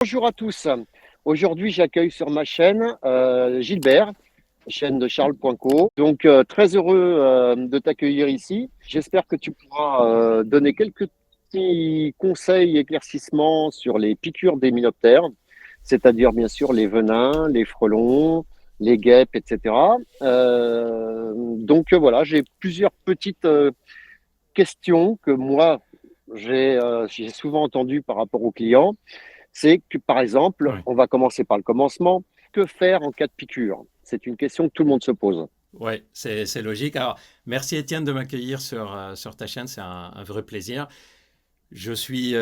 Bonjour à tous. Aujourd'hui, j'accueille sur ma chaîne Gilbert, chaîne de Charles.co. Donc, très heureux de t'accueillir ici. J'espère que tu pourras donner quelques petits conseils, éclaircissements sur les piqûres d'hyménoptères, c'est-à-dire bien sûr les venins, les frelons, les guêpes, etc. Voilà, j'ai plusieurs petites questions que moi, j'ai souvent entendues par rapport aux clients. C'est que, par exemple, Oui, on va commencer par le commencement. Que faire en cas de piqûre? C'est une question que tout le monde se pose. ouais, c'est logique. Alors, merci Étienne de m'accueillir sur ta chaîne, c'est un vrai plaisir. Je suis,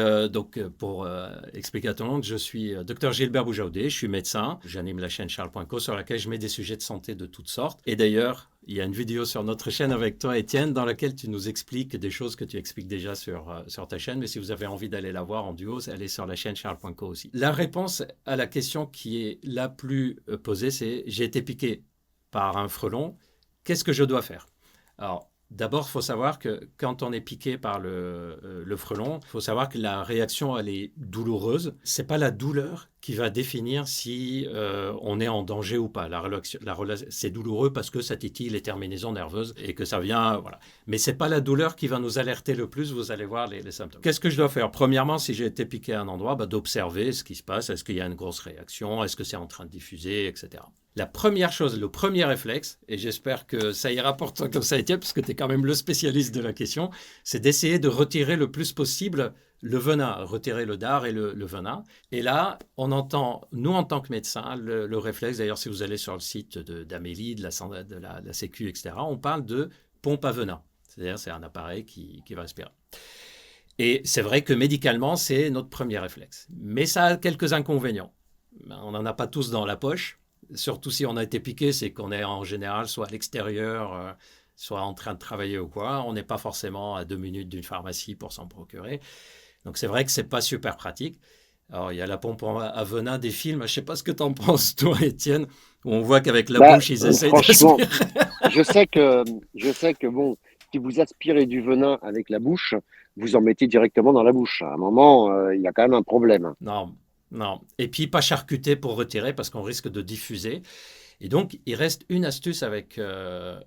pour expliquer à tout le monde, je suis docteur Gilbert Boujaudé, je suis médecin, j'anime la chaîne Charles.co sur laquelle je mets des sujets de santé de toutes sortes. Et d'ailleurs, il y a une vidéo sur notre chaîne avec toi, Étienne, dans laquelle tu nous expliques des choses que tu expliques déjà sur ta chaîne. Mais si vous avez envie d'aller la voir en duo, elle est sur la chaîne Charles.co aussi. La réponse à la question qui est la plus posée, c'est j'ai été piqué par un frelon, qu'est-ce que je dois faire? Alors, d'abord, il faut savoir que quand on est piqué par le frelon, il faut savoir que la réaction, elle est douloureuse. C'est pas la douleur qui va définir si on est en danger ou pas. C'est douloureux parce que ça titille les terminaisons nerveuses et que ça vient, voilà. Mais c'est pas la douleur qui va nous alerter le plus. Vous allez voir les symptômes. Qu'est-ce que je dois faire? Premièrement, si j'ai été piqué à un endroit, d'observer ce qui se passe. Est-ce qu'il y a une grosse réaction? Est-ce que c'est en train de diffuser, etc. La première chose, le premier réflexe, et j'espère que ça ira pour toi comme ça, Étienne, parce que tu es quand même le spécialiste de la question, c'est d'essayer de retirer le plus possible le venin, retirer le dard et le venin. Et là, on entend, nous en tant que médecins, le réflexe, d'ailleurs si vous allez sur le site d'Amélie, de la Sécu, etc., on parle de pompe à venin. C'est-à-dire c'est un appareil qui va respirer. Et c'est vrai que médicalement, c'est notre premier réflexe. Mais ça a quelques inconvénients. On n'en a pas tous dans la poche. Surtout si on a été piqué, c'est qu'on est en général soit à l'extérieur, soit en train de travailler ou quoi. On n'est pas forcément à 2 minutes d'une pharmacie pour s'en procurer. Donc c'est vrai que c'est pas super pratique. Alors il y a la pompe à venin des films. Je sais pas ce que tu en penses, toi, Étienne, où on voit qu'avec la Bah, bouche, ils essayent franchement, d'aspirer. je sais que, je sais que bon, si vous aspirez du venin avec la bouche, vous en mettez directement dans la bouche. À un moment, il y a quand même un problème. Non, non. Et puis pas charcuter pour retirer parce qu'on risque de diffuser. Et donc, il reste une astuce avec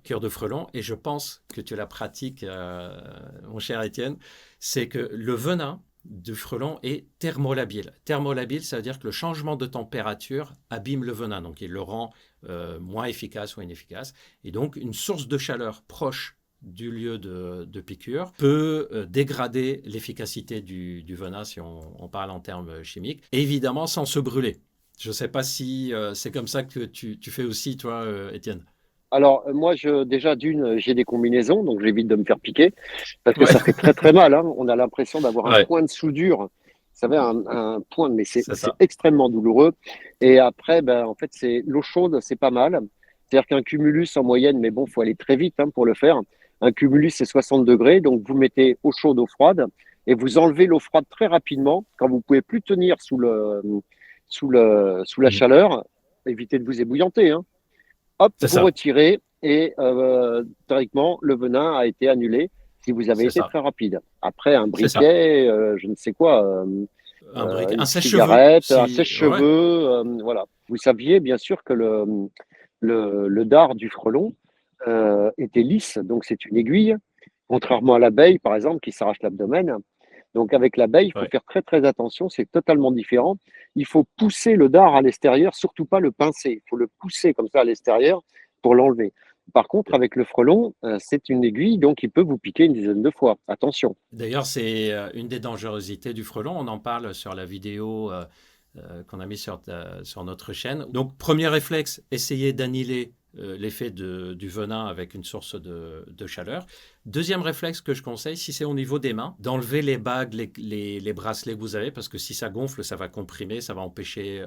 cure de frelon, et je pense que tu la pratiques, mon cher Étienne, c'est que le venin du frelon est thermolabile. Thermolabile, ça veut dire que le changement de température abîme le venin, donc il le rend moins efficace ou inefficace. Et donc, une source de chaleur proche du lieu de piqûre peut dégrader l'efficacité du venin si on parle en termes chimiques, évidemment sans se brûler. Je ne sais pas si c'est comme ça que tu fais aussi, toi, Étienne. Alors, moi, déjà, j'ai des combinaisons, donc j'évite de me faire piquer, parce que Ouais, ça fait très très mal, hein. On a l'impression d'avoir un ouais, point de soudure, vous savez, un point, mais c'est c'est ça. extrêmement douloureux. Et après, ben, en fait, c'est l'eau chaude, c'est pas mal. C'est-à-dire qu'un cumulus en moyenne, mais bon, faut aller très vite hein, pour le faire. Un cumulus, c'est 60 degrés, donc vous mettez eau chaude, eau froide, et vous enlevez l'eau froide très rapidement quand vous pouvez plus tenir sous la Mm. chaleur. Évitez de vous ébouillanter, hein. Hop, C'est vous ça, retirez et théoriquement, le venin a été annulé si vous avez c'est été ça, très rapide. Après, un c'est ça. briquet, je ne sais quoi, Un briquet, un une sèche-cheveux, cigarette, un si, ouais, sèche-cheveux, voilà. Vous saviez bien sûr que le dard du frelon était lisse, donc c'est une aiguille, contrairement à l'abeille, par exemple, qui s'arrache l'abdomen. Donc avec l'abeille, il faut ouais. faire très très attention, c'est totalement différent. Il faut pousser le dard à l'extérieur, surtout pas le pincer. Il faut le pousser comme ça à l'extérieur pour l'enlever. Par contre, avec le frelon, c'est une aiguille, donc il peut vous piquer une dizaine de fois. Attention. D'ailleurs, c'est une des dangerosités du frelon. On en parle sur la vidéo qu'on a mis sur notre chaîne. Donc, premier réflexe, essayer d'annihiler l'effet du venin avec une source de chaleur. Deuxième réflexe que je conseille, si c'est au niveau des mains, d'enlever les bagues, les bracelets que vous avez, parce que si ça gonfle, ça va comprimer, ça va empêcher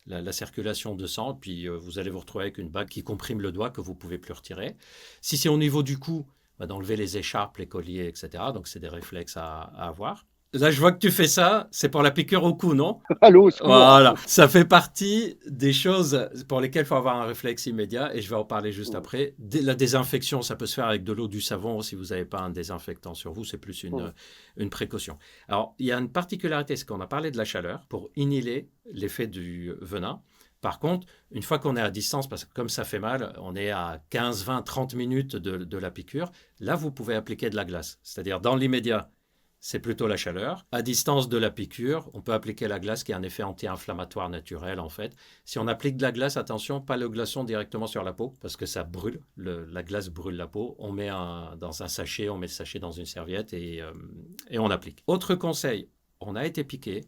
la circulation de sang, puis vous allez vous retrouver avec une bague qui comprime le doigt que vous ne pouvez plus retirer. Si c'est au niveau du cou, d'enlever les écharpes, les colliers, etc. Donc, c'est des réflexes à avoir. Là, je vois que tu fais ça, c'est pour la piqûre au cou, non? Allô, au secours. Voilà, ça fait partie des choses pour lesquelles il faut avoir un réflexe immédiat et je vais en parler juste après. La désinfection, ça peut se faire avec de l'eau, du savon. Si vous n'avez pas un désinfectant sur vous, c'est plus une précaution. Alors, il y a une particularité, c'est qu'on a parlé de la chaleur pour inhaler l'effet du venin. Par contre, une fois qu'on est à distance, parce que comme ça fait mal, on est à 15, 20, 30 minutes de la piqûre, là, vous pouvez appliquer de la glace. C'est-à-dire, dans l'immédiat, c'est plutôt la chaleur. À distance de la piqûre, on peut appliquer la glace qui a un effet anti-inflammatoire naturel en fait. Si on applique de la glace, attention, pas le glaçon directement sur la peau parce que ça brûle, la glace brûle la peau. On met dans un sachet, on met le sachet dans une serviette et on applique. Autre conseil, on a été piqué.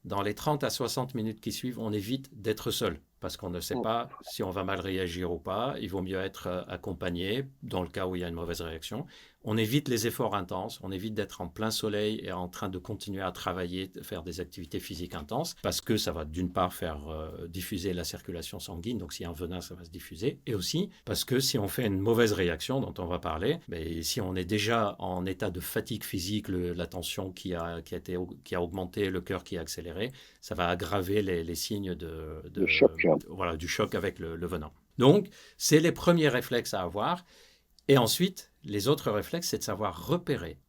Dans les 30 à 60 minutes qui suivent, on évite d'être seul parce qu'on ne sait pas si on va mal réagir ou pas. Il vaut mieux être accompagné dans le cas où il y a une mauvaise réaction. On évite les efforts intenses, on évite d'être en plein soleil et en train de continuer à travailler, de faire des activités physiques intenses, parce que ça va d'une part faire diffuser la circulation sanguine, donc s'il y a un venin, ça va se diffuser, et aussi parce que si on fait une mauvaise réaction dont on va parler, si on est déjà en état de fatigue physique, la tension qui a augmenté, le cœur qui a accéléré, ça va aggraver les signes Le choc. voilà, du choc avec le venin. Donc, c'est les premiers réflexes à avoir. Et ensuite, les autres réflexes, c'est de savoir repérer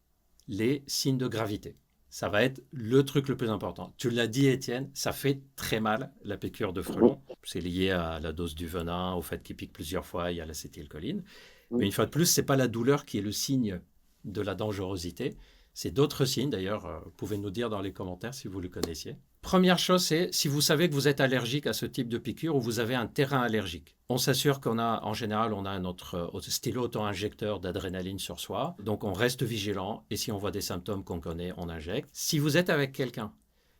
les signes de gravité. Ça va être le truc le plus important. Tu l'as dit, Étienne, ça fait très mal, la piqûre de frelon. C'est lié à la dose du venin, au fait qu'il pique plusieurs fois, il y a l'acétylcholine. Mais une fois de plus, ce n'est pas la douleur qui est le signe de la dangerosité. C'est d'autres signes, d'ailleurs, vous pouvez nous dire dans les commentaires si vous le connaissiez. Première chose, c'est si vous savez que vous êtes allergique à ce type de piqûre ou vous avez un terrain allergique. On s'assure en général, on a notre stylo auto-injecteur d'adrénaline sur soi. Donc, on reste vigilant et si on voit des symptômes qu'on connaît, on injecte. Si vous êtes avec quelqu'un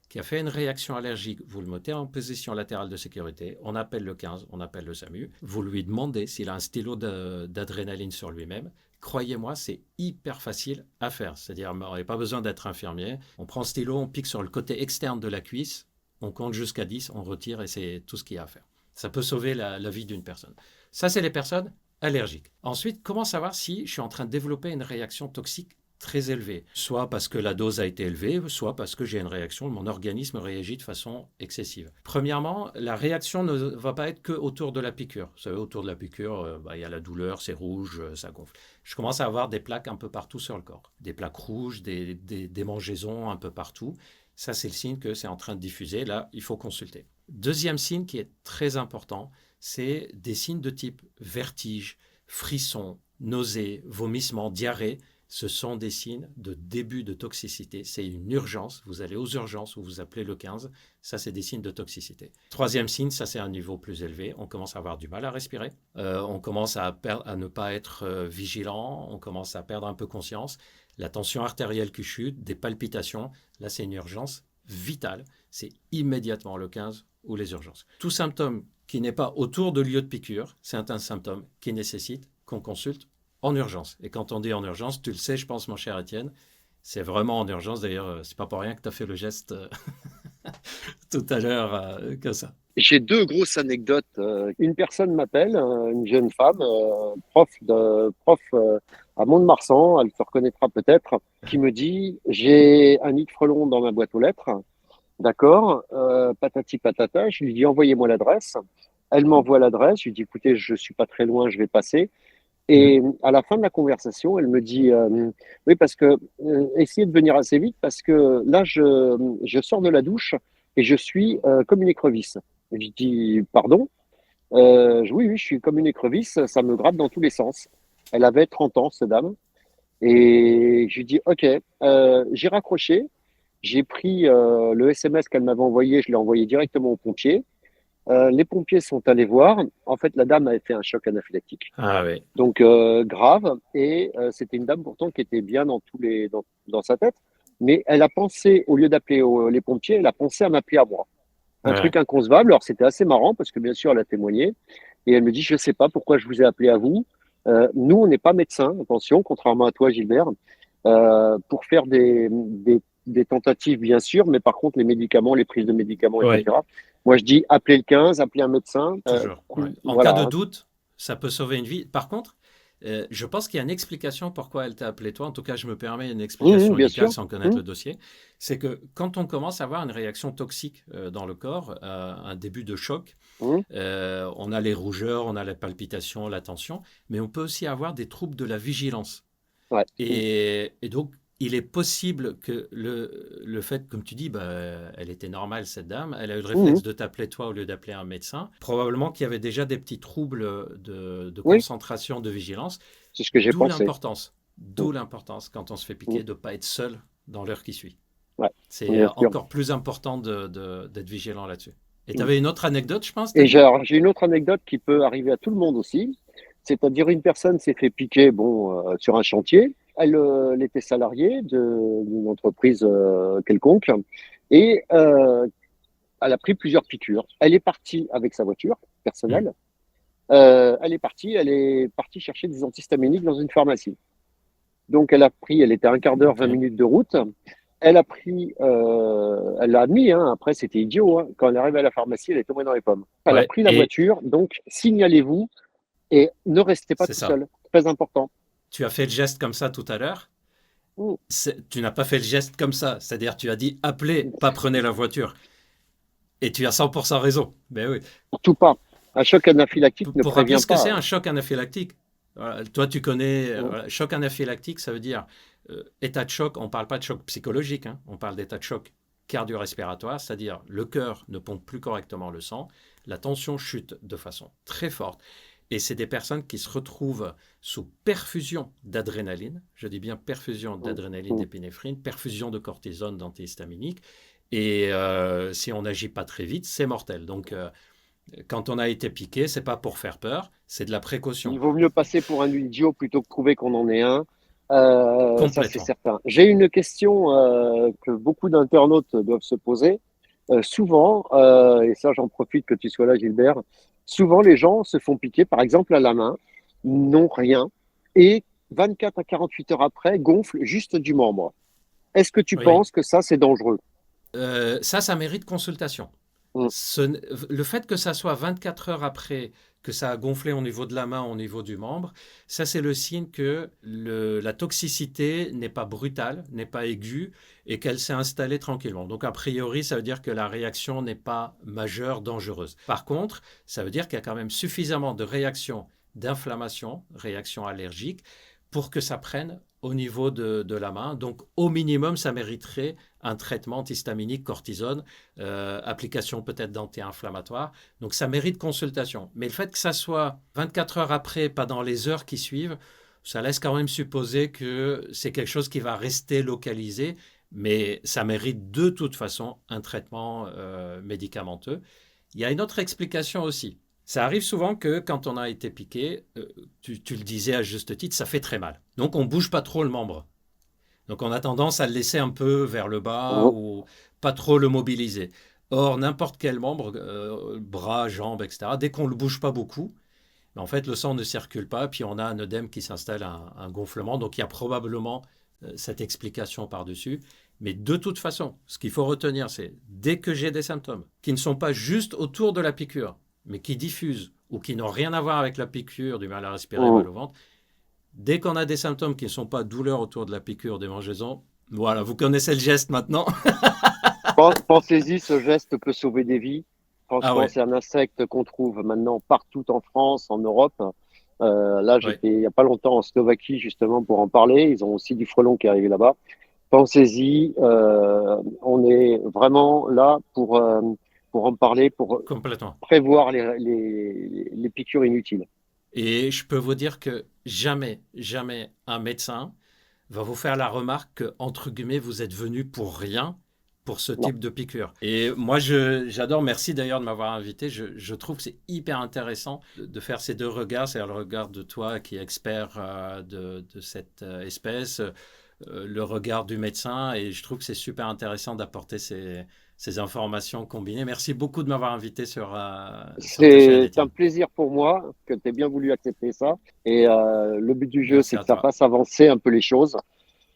qui a fait une réaction allergique, vous le mettez en position latérale de sécurité, on appelle le 15, on appelle le SAMU, vous lui demandez s'il a un stylo d'adrénaline sur lui-même. Croyez-moi, c'est hyper facile à faire. C'est-à-dire, on n'a pas besoin d'être infirmier. On prend le stylo, on pique sur le côté externe de la cuisse, on compte jusqu'à 10, on retire et c'est tout ce qu'il y a à faire. Ça peut sauver la vie d'une personne. Ça, c'est les personnes allergiques. Ensuite, comment savoir si je suis en train de développer une réaction toxique très élevée, soit parce que la dose a été élevée, soit parce que j'ai une réaction, mon organisme réagit de façon excessive. Premièrement, la réaction ne va pas être que autour de la piqûre. Vous savez, autour de la piqûre, il y a la douleur, c'est rouge, ça gonfle. Je commence à avoir des plaques un peu partout sur le corps, des plaques rouges, des démangeaisons un peu partout. Ça, c'est le signe que c'est en train de diffuser. Là, il faut consulter. Deuxième signe qui est très important, c'est des signes de type vertige, frisson, nausée, vomissement, diarrhée. Ce sont des signes de début de toxicité. C'est une urgence. Vous allez aux urgences ou vous appelez le 15. Ça, c'est des signes de toxicité. Troisième signe, ça, c'est un niveau plus élevé. On commence à avoir du mal à respirer. On commence à ne pas être vigilant. On commence à perdre un peu conscience. La tension artérielle qui chute, des palpitations. Là, c'est une urgence vitale. C'est immédiatement le 15 ou les urgences. Tout symptôme qui n'est pas autour de lieu de piqûre, c'est un symptôme qui nécessite qu'on consulte en urgence. Et quand on dit en urgence, tu le sais, je pense, mon cher Étienne, c'est vraiment en urgence. D'ailleurs, c'est pas pour rien que tu as fait le geste tout à l'heure que ça. J'ai deux grosses anecdotes. Une personne m'appelle, une jeune femme, prof à Mont-de-Marsan, elle se reconnaîtra peut-être, qui me dit, j'ai un nid de frelon dans ma boîte aux lettres. D'accord, patati patata, je lui dis envoyez-moi l'adresse. Elle m'envoie l'adresse, je lui dis écoutez, je suis pas très loin, je vais passer. Et à la fin de la conversation, elle me dit oui, parce que essayez de venir assez vite parce que là, je sors de la douche et je suis comme une écrevisse. Je dis pardon. Oui, oui, je suis comme une écrevisse, ça me gratte dans tous les sens. Elle avait 30 ans, cette dame. Et je lui dis ok, j'ai raccroché, j'ai pris le SMS qu'elle m'avait envoyé, je l'ai envoyé directement aux pompiers. Les pompiers sont allés voir. En fait, la dame avait fait un choc anaphylactique. Ah oui. Donc grave. Et c'était une dame pourtant qui était bien dans sa tête. Mais elle a pensé, au lieu d'appeler les pompiers, elle a pensé à m'appeler à moi. Un Ouais. truc inconcevable. Alors c'était assez marrant parce que bien sûr, elle a témoigné. Et elle me dit, je ne sais pas pourquoi je vous ai appelé à vous. Nous, on n'est pas médecins, attention, contrairement à toi, Gilbert, pour faire des tentatives, bien sûr, mais par contre, les médicaments, les prises de médicaments, Ouais. etc. Moi, je dis, appelez le 15, appelez un médecin. Toujours. Ouais. En cas Voilà. de Hein. doute, ça peut sauver une vie. Par contre, Je pense qu'il y a une explication pourquoi elle t'a appelé toi. En tout cas, je me permets une explication Bien médicale sûr. sans connaître Mmh, le dossier. C'est que quand on commence à avoir une réaction toxique dans le corps, un début de choc, mmh, on a les rougeurs, on a les palpitations, la tension, mais on peut aussi avoir des troubles de la vigilance. ouais, mmh, Et donc, il est possible que le fait, comme tu dis, bah, elle était normale, cette dame, elle a eu le mmh, réflexe de t'appeler toi au lieu d'appeler un médecin. Probablement qu'il y avait déjà des petits troubles de oui, concentration, de vigilance, c'est ce que j'ai d'où pensé. l'importance, Mmh, d'où l'importance quand on se fait mmh, piquer de ne pas être seul dans l'heure qui suit. ouais, C'est bien sûr. encore plus important d'être vigilant là-dessus. Et tu Mmh. avais une autre anecdote, je pense, t'as Et dit? j'ai une autre anecdote qui peut arriver à tout le monde aussi. C'est-à-dire une personne s'est fait piquer sur un chantier. Elle était salariée d'une entreprise quelconque et elle a pris plusieurs piqûres. Elle est partie avec sa voiture Hmm. personnelle. Elle est partie chercher des antihistaminiques dans une pharmacie. Donc elle était à un quart d'heure, Ok. 20 minutes de route. Elle l'a admis, hein, après c'était idiot, hein. Quand elle arrive à la pharmacie, elle est tombée dans les pommes. Elle a Ouais, pris la et voiture, donc signalez-vous et ne restez pas c'est tout ça. seul. Très important. Tu as fait le geste comme ça tout à l'heure. Mmh. Tu n'as pas fait le geste comme ça. C'est-à-dire, tu as dit appelez, pas prenez la voiture. Et tu as 100% raison. Ben oui. Surtout pas. Un choc anaphylactique ne Pour rappeler prévient ce que c'est pas. un choc anaphylactique, voilà, toi tu connais, Mmh. voilà, choc anaphylactique, ça veut dire état de choc, on ne parle pas de choc psychologique, hein, on parle d'état de choc cardio-respiratoire, c'est-à-dire le cœur ne pompe plus correctement le sang, la tension chute de façon très forte. Et c'est des personnes qui se retrouvent sous perfusion d'adrénaline, je dis bien perfusion Mmh. d'adrénaline, Mmh. d'épinéphrine, perfusion de cortisone, d'antihistaminique. Et si on n'agit pas très vite, c'est mortel. Donc, quand on a été piqué, c'est pas pour faire peur, c'est de la Il précaution. vaut mieux passer pour un idiot plutôt que prouver qu'on en est un. Ça, c'est Complètement. certain. J'ai une question que beaucoup d'internautes doivent se poser. Souvent, et ça j'en profite que tu sois là Gilbert, souvent les gens se font piquer par exemple à la main, n'ont rien, et 24 à 48 heures après gonflent juste du membre. Est-ce que tu Oui. penses que ça c'est dangereux? Ça mérite consultation. Mm. Ce le fait que ça soit 24 heures après que ça a gonflé au niveau de la main, au niveau du membre, ça c'est le signe que la toxicité n'est pas brutale, n'est pas aiguë et qu'elle s'est installée tranquillement. Donc a priori, ça veut dire que la réaction n'est pas majeure, dangereuse. Par contre, ça veut dire qu'il y a quand même suffisamment de réactions d'inflammation, réactions allergiques, pour que ça prenne au niveau de la main. Donc au minimum, ça mériterait un traitement antihistaminique, cortisone, application peut-être d'anti-inflammatoire. Donc ça mérite consultation. Mais le fait que ça soit 24 heures après, pas dans les heures qui suivent, ça laisse quand même supposer que c'est quelque chose qui va rester localisé, mais ça mérite de toute façon un traitement médicamenteux. Il y a une autre explication aussi. Ça arrive souvent que quand on a été piqué, tu le disais à juste titre, ça fait très mal. Donc on ne bouge pas trop le membre. Donc on a tendance à le laisser un peu vers le bas Mm. ou pas trop le mobiliser. Or, n'importe quel membre, bras, jambes, etc., dès qu'on ne le bouge pas beaucoup, en fait, le sang ne circule pas, puis on a un œdème qui s'installe, un gonflement. Donc il y a probablement cette explication par-dessus. Mais de toute façon, ce qu'il faut retenir, c'est dès que j'ai des symptômes qui ne sont pas juste autour de la piqûre, mais qui diffusent ou qui n'ont rien à voir avec la piqûre, du mal à respirer, Mm. mal au ventre, dès qu'on a des symptômes qui ne sont pas douleur autour de la piqûre, démangeaison, voilà, vous connaissez le geste maintenant. Pensez-y, ce geste peut sauver des vies. Ah Franchement, ouais, c'est un insecte qu'on trouve maintenant partout en France, en Europe. Là, ouais. j'étais il n'y a pas longtemps en Slovaquie justement pour en parler. Ils ont aussi du frelon qui arrive là-bas. Pensez-y, on est vraiment là pour en parler, pour Complètement. prévoir les piqûres inutiles. Et je peux vous dire que jamais, jamais un médecin va vous faire la remarque que, entre guillemets, vous êtes venu pour rien pour ce Non. type de piqûre. Et moi, j'adore, merci d'ailleurs de m'avoir invité. Je trouve que c'est hyper intéressant de faire ces deux regards, c'est-à-dire le regard de toi qui est expert de cette espèce, le regard du médecin, et je trouve que c'est super intéressant d'apporter ces informations combinées. Merci beaucoup de m'avoir invité sur ta chaîne, C'est un Étienne. plaisir pour moi que tu aies bien voulu accepter ça. Et le but du jeu, Merci c'est à que ça toi. fasse avancer un peu les choses.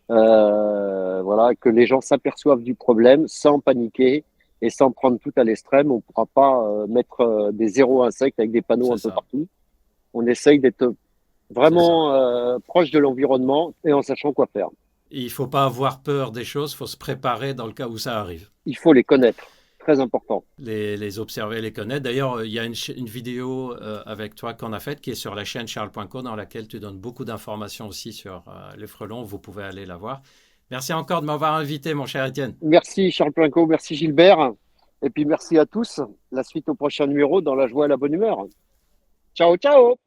Voilà, que les gens s'aperçoivent du problème sans paniquer et sans prendre tout à l'extrême. On ne pourra pas mettre des zéros insectes avec des panneaux C'est un peu ça. partout. On essaye d'être c'est ça. vraiment proche de l'environnement et en sachant quoi faire. Il ne faut pas avoir peur des choses, il faut se préparer dans le cas où ça arrive. Il faut les connaître, très important. Les observer, les connaître. D'ailleurs, il y a une vidéo avec toi qu'on a faite qui est sur la chaîne Charles.co dans laquelle tu donnes beaucoup d'informations aussi sur les frelons. Vous pouvez aller la voir. Merci encore de m'avoir invité, mon cher Étienne. Merci Charles Planco, merci Gilbert. Et puis merci à tous. La suite au prochain numéro dans la joie et la bonne humeur. Ciao, ciao!